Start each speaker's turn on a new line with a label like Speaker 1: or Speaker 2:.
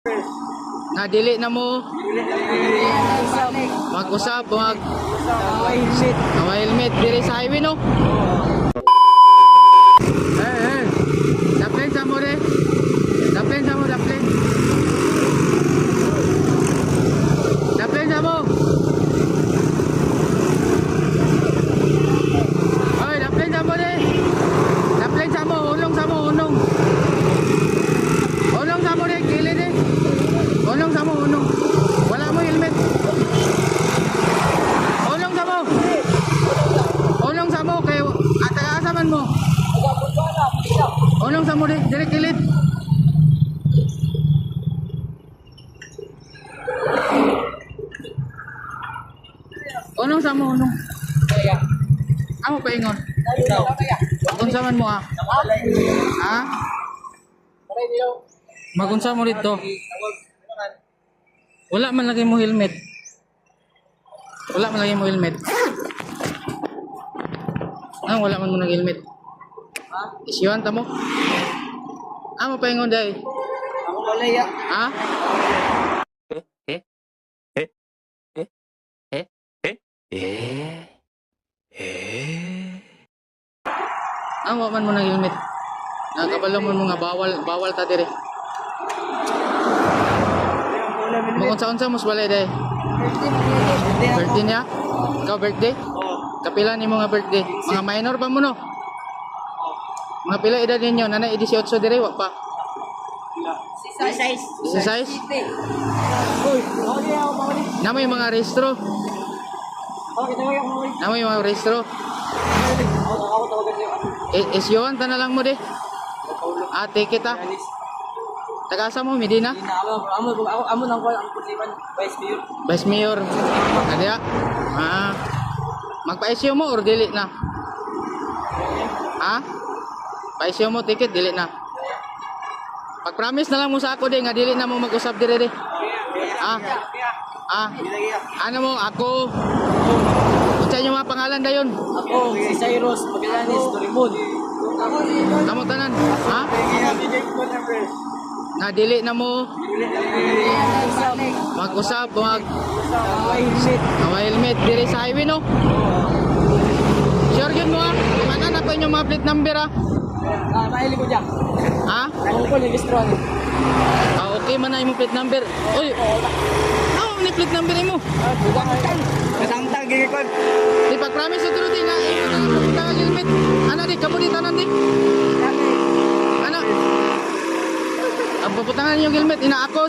Speaker 1: Na dili na mo mag-usap helmet diri sa highway no. Daplane sa mo re. Daplane sa mo, daplane. Daplane sa mo. Oy, daplane sa mo re. Daplane sa mo, ulong sa mo, ulong. Ulong sa mo re, kilid eh. Ulong sa mo, ulong. Wala mo helmet. Ulong sa mo. Ulong sa mo kay atag-asaman mo. Ulong sa mo re, dire kilid. Ulong sa mo, ulong. Amo pa ingon. Magunsa man mo ah. Ha? Magunsa mo dito. Wala man lagi mo helmet. Wala man lagi mo helmet. Wala man mo nang helmet. Ha? Isyuhan ta mo. Amo pa ingon day.
Speaker 2: Ako malaya.
Speaker 1: Ha? Amo man mo nang helmet. Nakabalo mo nga bawal ta dire. Magunsa-unsa mo balay day. Birthday niya? Ikaw birthday? Kapila ni mo nga birthday? Mga minor pa mo no? Mga pila edad ninyo? Nanay 18 dire wa pa? Si size? Namoy mga rehistro. Namoy mga rehistro. Isyuhan ta na lang mo di. Ate kita. Tagasa mo Medina?
Speaker 2: Amo nang ko ang posiban
Speaker 1: Vice Mayor. Kadiya? Magpa-issue mo or dili na? Ha? Pa-issue mo ticket dili na? Pag-promise na lang mo sa ako di nga dili na mo mag-usap dire di. Ano mo ako? Unsa inyo mga pangalan dayon?
Speaker 2: Ako si Cyrus Magallanes Dorimon.
Speaker 1: Kamo tanan? Ha? Na dili na mo mag-usap helmet diri sa highway no. Sure yun mo ah. Mana na pa inyong mga plate number ah.
Speaker 2: Maili ko diyan.
Speaker 1: Ha?
Speaker 2: Ako ko registro ni.
Speaker 1: Okay man na imong plate number. Uy. Ni plate number mo.
Speaker 2: Kasangtang gigi ko.
Speaker 1: Di pag-promise sa tulog nga pupunta ka helmet. Ana di kamo di tanan di. Ana. Ang pupunta nga yung helmet ina ako